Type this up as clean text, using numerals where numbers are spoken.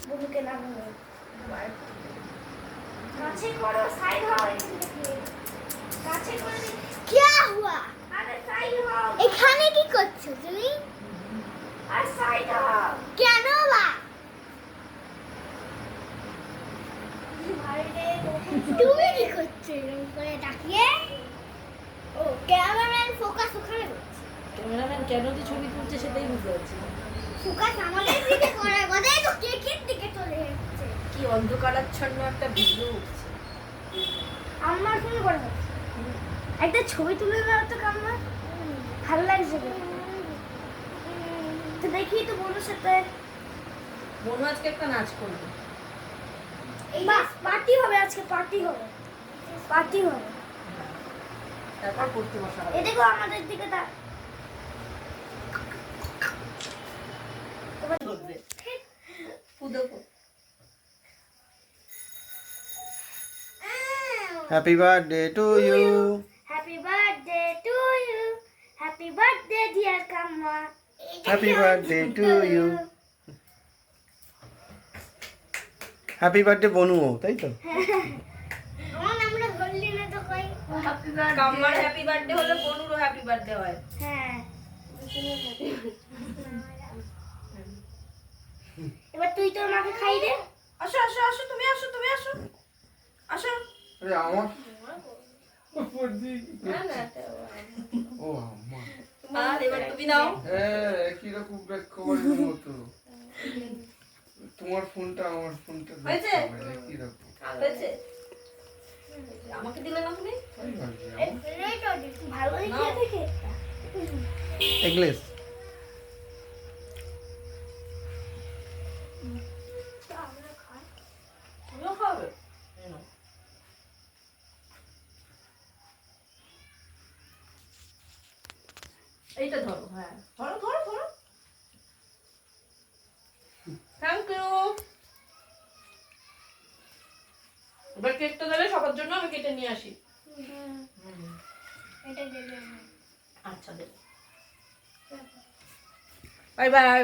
বুনুকে না বলে কাছে করো সাইড হও এখান থেকে কাছে করে কি हुआ আরে সাইড হও এখানে কি করছো তুমি আর সাইড হও কেন বা তুমি কি করছো এরকম করে তাকিয়ে ও ক্যামেরাম্যান ফোকাস ওখানে করছে ক্যামেরাম্যান কেন যে ছবি তুলছে সেটাই বুঝতে পারছি না। ফোকাস আমাদের দিকে করার কথাই তো কেকের দিকে চলে যাচ্ছে কি অন্ধকারাচ্ছন্ন একটা ভিডিও উঠছে। আমার ফোনে করে একটা ছবি তুলে দাও তো কাম্মা ভালো লাগছে তো দেখি তো বন্ধুর সাথে মনু আজকে একটা নাচ করবে। বাস পার্টি হবে আজকে পার্টি হবে তারপর পড়তে বসা হবে। এই দেখো আমাদের দিকে তা ধরবে ফুদকো। Happy birthday to you. Happy birthday to you happy birthday dear কাম্মা happy birthday to you. Happy birthday বনুও, তাই তো? আমার আমরা বললি না তো কই হ্যাপি কাম্মার হ্যাপি বার্থডে হলে বনুরও হ্যাপি বার্থডে হয়। হ্যাঁ এবার তুই তোর মাকে খাই দে আসো আসো আসো তুমি আসো আসো। আরে আমার উপর দিক। না না ও আম্মা। আর এবার তুমি নাও। হ্যাঁ, একই রকম ব্যাককভারের মতো। তোমার ফোনটা আমার ফোনটা হয়েছে? একই রকম। হয়েছে? আমাকে দিলে না তুমি? তাই ভাবছি এই তো ভালো দেখিয়ে দেখে এগলেস। আমরা খাই তুমিও খাবে? এইটা ধরো, হ্যাঁ ধরো ধরো ধরো। Thank you. এবার কেকটা দিলে সবার জন্য আমি কেটে নিয়ে আসি। এটা দেবে আচ্ছা দেব। Bye bye.